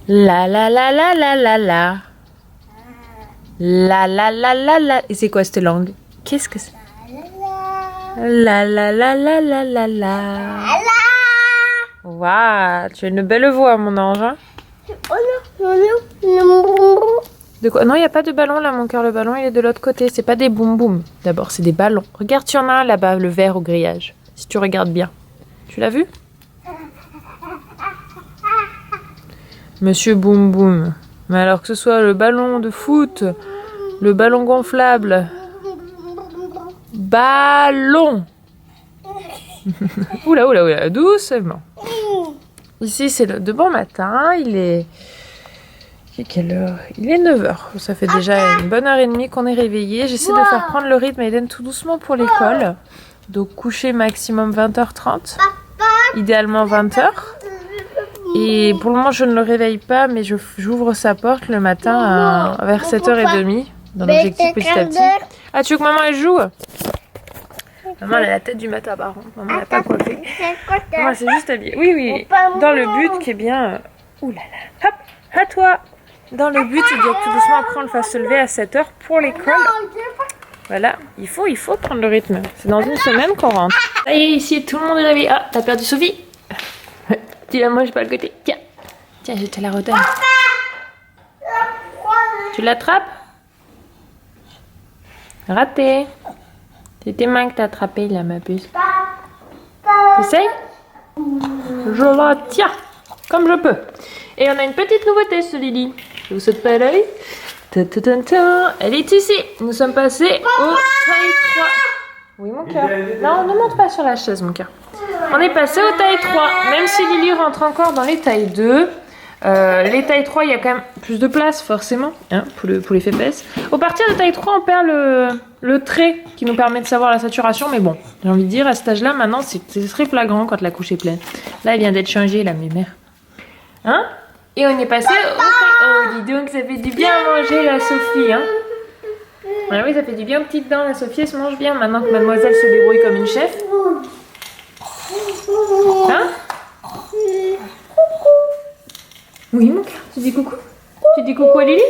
La la la la la la la. La la la la la. Et c'est quoi cette langue? Qu'est-ce que c'est? La la la la la la la. Waouh, tu as une belle voix, mon ange. Hein? De quoi? Non, il n'y a pas de ballon là, mon cœur. Le ballon, il est de l'autre côté. C'est pas des boum boum. D'abord, c'est des ballons. Regarde, tu en as un là-bas, le vert au grillage. Si tu regardes bien. Tu l'as vu? Monsieur Boum Boum. Mais alors que ce soit le ballon de foot, le ballon gonflable. Ballon. Oula, oula, oula, doucement. Ici, c'est le de bon matin. Il est quelle heure? Il est 9h. Ça fait déjà une bonne heure et demie qu'on est réveillé. J'essaie de faire prendre le rythme à Eden tout doucement pour l'école. Donc coucher maximum 20h30. Idéalement 20h. Et pour le moment, je ne le réveille pas, mais j'ouvre sa porte le matin vers 7h30. Dans l'objectif petit à petit. Ah, tu veux que maman elle joue? Maman elle a la tête du matin par contre. Maman n'a pas coiffé. Maman elle s'est juste habillée. Oui, oui. Dans le but qui est bien... Ouh là là. Hop, à toi. Dans le but, il doit tout doucement après on le fasse se lever à 7h pour l'école. Voilà, il faut prendre le rythme. C'est dans une semaine qu'on rentre. Ça y est, ici tout le monde est réveillé. Ah, t'as perdu Sophie? Tu la manges pas le côté. Tiens, tiens, je te la redonne. Tu l'attrapes? Raté. C'est tes mains que t'as attrapées là, ma puce. Essaye? Je la tiens, comme je peux. Et on a une petite nouveauté sur Lily. Je vous saute pas l'œil. Elle est ici. Nous sommes passés au taille 3. Oui, mon cœur. Non, ne monte pas sur la chaise, mon cœur. On est passé au taille 3. Même si Lily rentre encore dans les tailles 2. Les tailles 3, il y a quand même plus de place, forcément, hein, pour les fesses. Au partir de taille 3, on perd le trait qui nous permet de savoir la saturation. Mais bon, j'ai envie de dire, à cet âge-là, maintenant, c'est très flagrant quand la couche est pleine. Là, elle vient d'être changée, la mémère. Hein? Et on est passé au taille... Oh, dis donc, ça fait du bien à manger, la Sophie, hein? Ah oui, ça fait du bien aux petites dents, la Sophie, elle se mange bien maintenant que mademoiselle se débrouille comme une chef. Hein? Oui, mon cœur, tu dis coucou? Tu dis coucou à Lily?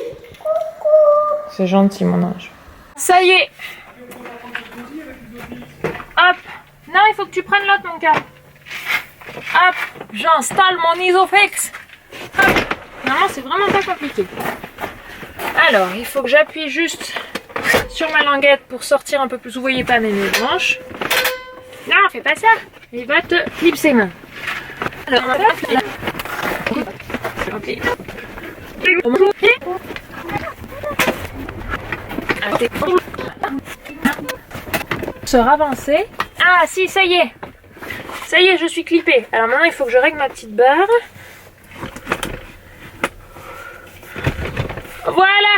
C'est gentil, mon ange. Ça y est! Hop! Non, il faut que tu prennes l'autre, mon cœur. Hop! J'installe mon Isofix. Hop! Normalement, c'est vraiment pas compliqué. Alors, il faut que j'appuie juste sur ma languette pour sortir un peu plus. Vous voyez pas mes mains blanches. Non, fais pas ça. Il va te clipser main. Alors, okay. Se ravancer. Ah si, ça y est. Ça y est, je suis clippée. Alors maintenant, il faut que je règle ma petite barre. Voilà.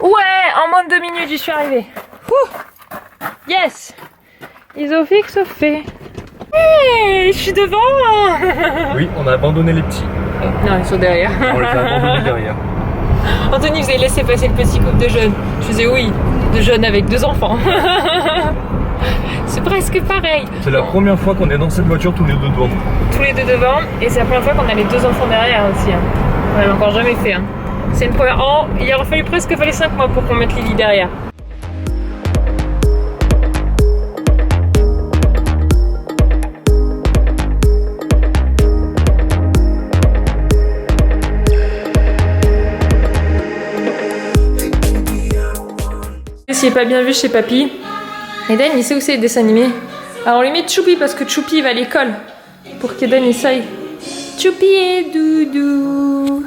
Ouais, en moins de 2 minutes, j'y suis arrivée. Ouh. Yes. Isofix fait. Hey, je suis devant. Oui, on a abandonné les petits. Non, ils sont derrière. On les a abandonnés derrière. Anthony, vous avez laissé passer le petit couple de jeunes. Je faisais oui, de jeunes avec 2 enfants. C'est presque pareil. C'est la première fois qu'on est dans cette voiture tous les deux devant. Tous les deux devant, et c'est la première fois qu'on a les 2 enfants derrière aussi. Hein. On l'a encore jamais fait. Hein. C'est une première. Oh, il aurait fallu presque 5 mois pour qu'on mette Lily derrière. S'il n'est pas bien vu chez Papy, Eden il sait où c'est les dessins animés. Alors on lui met Choupi parce que Choupi va à l'école pour qu'Eden il saille. Choupi et Doudou.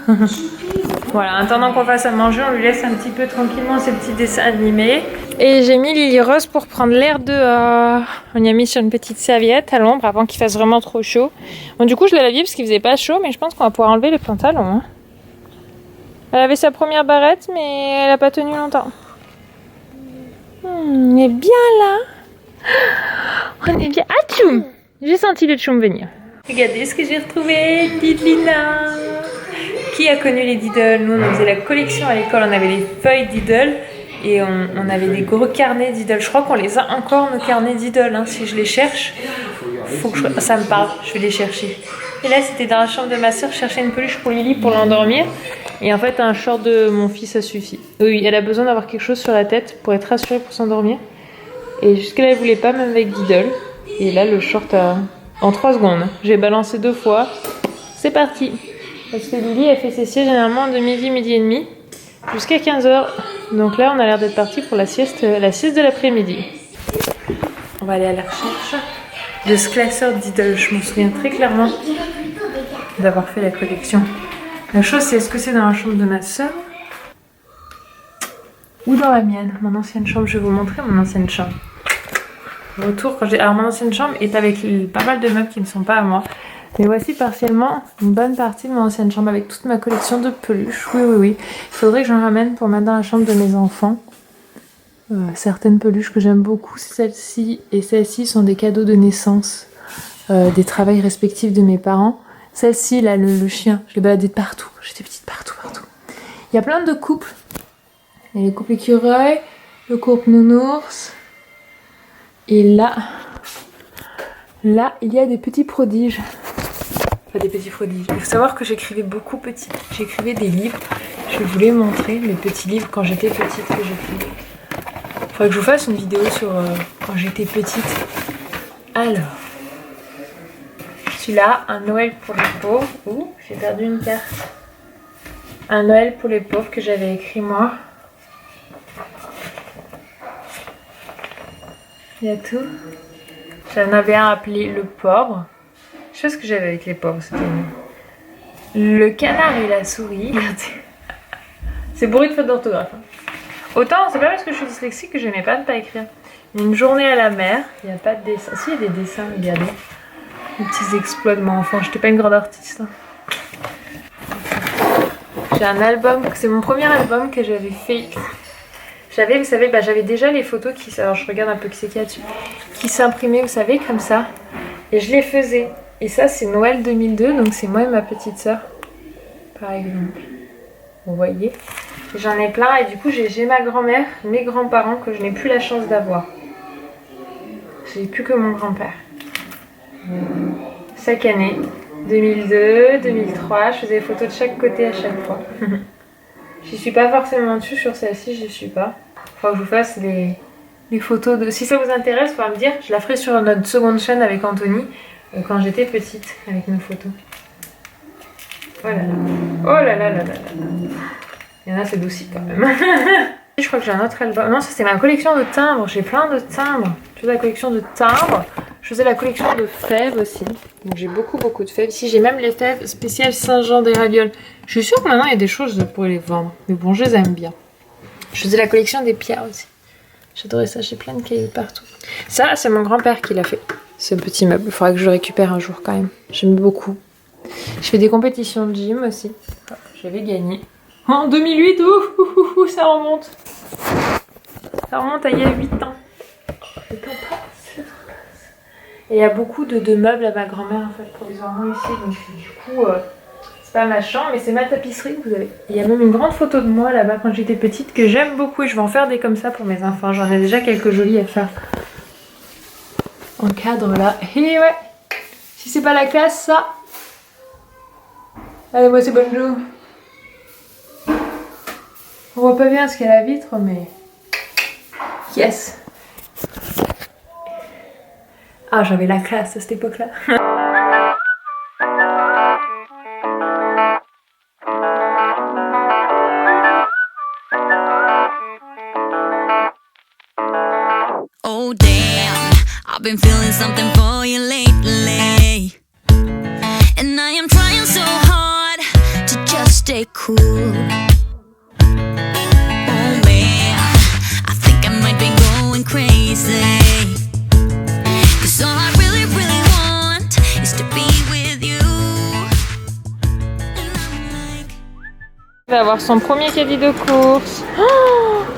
Voilà, en attendant qu'on fasse à manger, on lui laisse un petit peu tranquillement ses petits dessins animés. Et j'ai mis Lily Rose pour prendre l'air dehors. On y a mis sur une petite serviette à l'ombre avant qu'il fasse vraiment trop chaud. Bon, du coup je l'ai lavée parce qu'il faisait pas chaud, mais je pense qu'on va pouvoir enlever les pantalons. Hein. Elle avait sa première barrette, mais elle a pas tenu longtemps. On est bien là. On est bien. Ah, tchoum! J'ai senti le tchoum venir. Regardez ce que j'ai retrouvé, Didlina. Qui a connu les Diddle? Nous, on faisait la collection à l'école. On avait les feuilles Diddle et on avait des gros carnets Diddle. Je crois qu'on les a encore, nos carnets Diddle. Hein. Si je les cherche, faut que ça me parle. Je vais les chercher. Et là, c'était dans la chambre de ma soeur, chercher une peluche pour Lily pour l'endormir. Et en fait, un short de mon fils, ça suffit. Oui, elle a besoin d'avoir quelque chose sur la tête pour être rassurée pour s'endormir. Et jusque-là, elle voulait pas, même avec Diddle. Et là, le short, en 3 secondes. J'ai balancé 2 fois. C'est parti. Parce que Lily, elle fait ses siestes généralement de midi, midi et demi, jusqu'à 15h. Donc là, on a l'air d'être parti pour la sieste de l'après-midi. On va aller à la recherche de ce classeur Diddle. Je m'en souviens très clairement d'avoir fait la collection. La chose, c'est est-ce que c'est dans la chambre de ma soeur ou dans la mienne, mon ancienne chambre. Je vais vous montrer mon ancienne chambre. Retour quand j'ai. Alors, mon ancienne chambre est avec pas mal de meubles qui ne sont pas à moi. Mais voici partiellement une bonne partie de mon ancienne chambre avec toute ma collection de peluches. Oui. Il faudrait que j'en ramène pour mettre dans la chambre de mes enfants. Certaines peluches que j'aime beaucoup, c'est celle-ci et celle-ci sont des cadeaux de naissance, des travails respectifs de mes parents. Celle-ci, là, le chien, je l'ai baladé de partout. J'étais petite, partout. Il y a plein de couples. Il y a le couple écureuil, le couple nounours. Et là, il y a des petits prodiges. Enfin, des petits prodiges. Il faut savoir que j'écrivais beaucoup petite. J'écrivais des livres. Je voulais montrer mes petits livres quand j'étais petite que j'écrivais. Faudrait que je vous fasse une vidéo sur quand j'étais petite. Alors, celui-là, un Noël pour les pauvres. Ouh, j'ai perdu une carte. Un Noël pour les pauvres que j'avais écrit moi. Il y a tout. J'en avais un appelé le pauvre. Je sais ce que j'avais avec les pauvres. C'était le canard et la souris. C'est bourré de fautes d'orthographe. Hein. Autant, c'est pas parce que je suis dyslexique que j'aimais pas ne pas écrire. Une journée à la mer, il n'y a pas de dessin. Si, il y a des dessins, regardez. Les petits exploits de mon enfant. J'étais pas une grande artiste. Hein. J'ai un album, c'est mon premier album que j'avais fait. J'avais, vous savez, j'avais déjà les photos qui. Alors je regarde un peu qui c'est qu'il y a dessus. Qui s'imprimaient, vous savez, comme ça. Et je les faisais. Et ça, c'est Noël 2002, donc c'est moi et ma petite sœur, par exemple. Vous voyez ? J'en ai plein et du coup j'ai ma grand-mère, mes grands-parents que je n'ai plus la chance d'avoir. J'ai plus que mon grand-père. Chaque année, 2002, 2003, je faisais des photos de chaque côté à chaque fois. J'y suis pas forcément dessus, sur celle-ci j'y suis pas. Faut que je vous fasse les photos de... Si ça vous intéresse, faut me dire, je la ferai sur notre seconde chaîne avec Anthony, quand j'étais petite, avec nos photos. Voilà. Oh là là là là là là. Il y en a, c'est douci quand même. Je crois que j'ai un autre album. Non, ça c'est ma collection de timbres. J'ai plein de timbres. Je faisais la collection de timbres. Je faisais la collection de fèves aussi. Donc j'ai beaucoup de fèves. Ici j'ai même les fèves spéciales Saint-Jean des ravioles. Je suis sûre que maintenant il y a des choses pour les vendre. Mais bon, je les aime bien. Je faisais la collection des pierres aussi. J'adorais ça. J'ai plein de cailloux partout. Ça, c'est mon grand-père qui l'a fait. Ce petit meuble. Il faudra que je le récupère un jour quand même. J'aime beaucoup. Je fais des compétitions de gym aussi. J'avais gagné. En 2008, ça remonte. Ça remonte à il y a 8 ans. Le temps passe. Et il y a beaucoup de meubles à ma grand-mère en fait provisoirement ici. Donc du coup, c'est pas ma chambre, mais c'est ma tapisserie que vous avez. Il y a même une grande photo de moi là-bas quand j'étais petite que j'aime beaucoup et je vais en faire des comme ça pour mes enfants. J'en ai déjà quelques jolies à faire. En cadre là. Et ouais. Si c'est pas la classe, ça. Allez, moi c'est bonjour. On voit pas bien ce qu'il y a à la vitre, mais... Yes! Ah, j'avais la classe à cette époque-là. Oh damn, I've been feeling something for you lately. And I am trying so hard to just stay cool. Crazy, 'cause all I really want is to be with you. And I'm like... Il va avoir son premier caddie de course.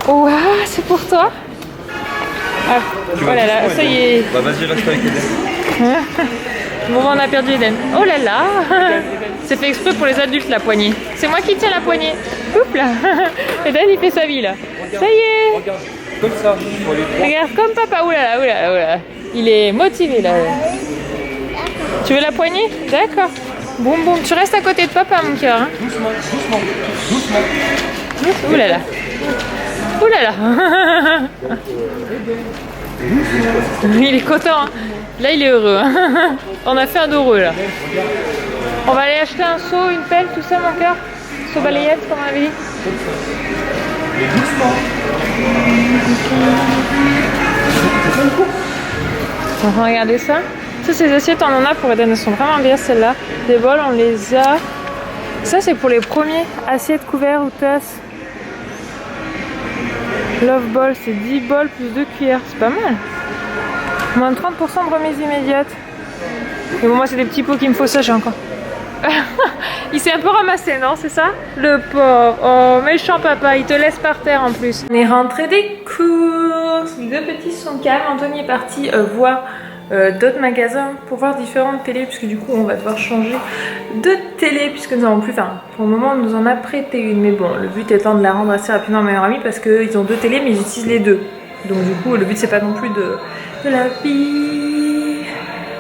Oh, wow, c'est pour toi. Ah, oh là là, ça y est. Bah vas-y, reste avec Eden. Bon, on a perdu Eden. Oh là là. C'est fait exprès pour les adultes la poignée. C'est moi qui tiens la poignée. Oups là. Eden il fait sa vie là. Ça y est. Regarde. Comme ça, pour les trois. Regarde comme papa, oulala, oulala, oulala. Il est motivé là. Tu veux la poignée? D'accord. Boum boum, tu restes à côté de papa mon cœur. Hein. Doucement, doucement, doucement. Ouh là là. Ouh là là. Il est content. Hein. Là il est heureux. Hein. On a fait un heureux là. On va aller acheter un seau, une pelle, tout ça mon cœur. Seau balayette comme on avait dit. Et doucement. On va regarder ça. Ça, ces assiettes, on en a pour Eden, elles sont vraiment bien celles-là. Des bols, on les a. Ça, c'est pour les premiers. Assiettes, couverts ou tasses. Love Bowl, c'est 10 bols plus 2 cuillères. C'est pas mal. Moins de 30% de remise immédiate. Mais bon, moi, c'est des petits pots qu'il me faut, ça, j'ai encore. Il s'est un peu ramassé, non? C'est ça? Le pauvre. Oh, méchant papa, il te laisse par terre en plus. On est rentré des courses. Les deux petits sont calmes. Anthony est parti voir d'autres magasins pour voir différentes télés, puisque du coup on va devoir changer de télé, puisque nous n'avons plus, enfin pour le moment on nous en a prêté une, mais bon le but étant de la rendre assez rapidement à ma meilleure amie, parce qu'ils ont deux télés mais ils utilisent les deux, donc du coup le but c'est pas non plus de la vie.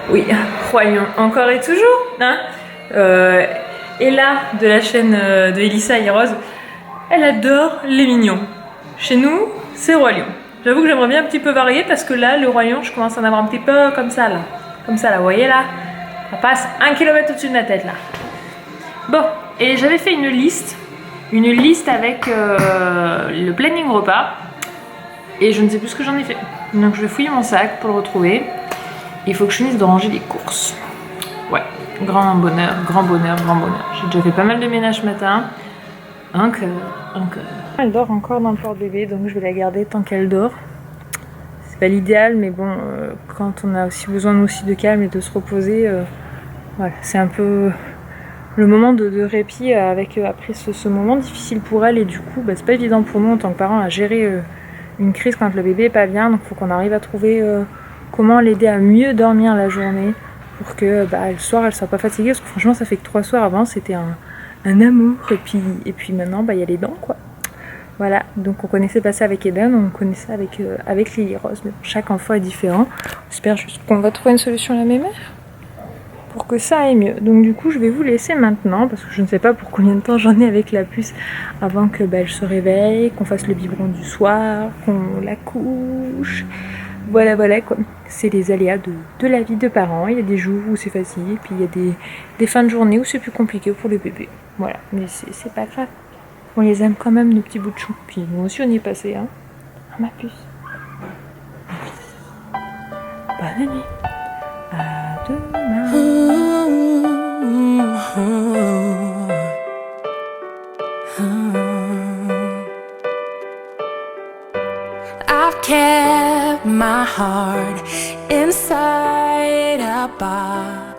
Oui, croyons encore et toujours, hein. Ella de la chaîne de Elissa et Rose, elle adore les mignons. Chez nous c'est Roi Lion. J'avoue que j'aimerais bien un petit peu varier, parce que là, le Roi Lion, je commence à en avoir un petit peu comme ça, là. Comme ça, là, vous voyez, là. Ça passe 1 km au-dessus de ma tête, là. Bon, et j'avais fait une liste avec le planning repas. Et je ne sais plus ce que j'en ai fait. Donc, je vais fouiller mon sac pour le retrouver. Il faut que je finisse de ranger les courses. Ouais, grand bonheur, grand bonheur, grand bonheur. J'ai déjà fait pas mal de ménage ce matin. Encore. Elle dort encore dans le porte-bébé, donc je vais la garder tant qu'elle dort. C'est pas l'idéal, mais bon, quand on a aussi besoin nous aussi de calme et de se reposer, voilà, c'est un peu le moment de répit après ce moment difficile pour elle, et du coup, c'est pas évident pour nous en tant que parents à gérer une crise quand le bébé est pas bien, donc il faut qu'on arrive à trouver comment l'aider à mieux dormir la journée pour que le soir elle soit pas fatiguée, parce que franchement ça fait que 3 soirs avant c'était un amour, et puis maintenant il y a les dents quoi. Voilà, donc on connaissait pas ça avec Eden, on connaissait avec Lily Rose, mais chaque enfant est différent. J'espère juste qu'on va trouver une solution à la mémère pour que ça aille mieux. Donc du coup je vais vous laisser maintenant, parce que je ne sais pas pour combien de temps j'en ai avec la puce avant que elle se réveille, qu'on fasse le biberon du soir, qu'on la couche. Voilà quoi. C'est les aléas de la vie de parents. Il y a des jours où c'est facile, puis il y a des fins de journée où c'est plus compliqué pour le bébé. Voilà, mais c'est pas grave. On les aime quand même, nos petits bouts de chou. Puis nous aussi on y est passé, hein. Ah, ma puce. Bonne nuit. À demain. I've kept my heart inside a box.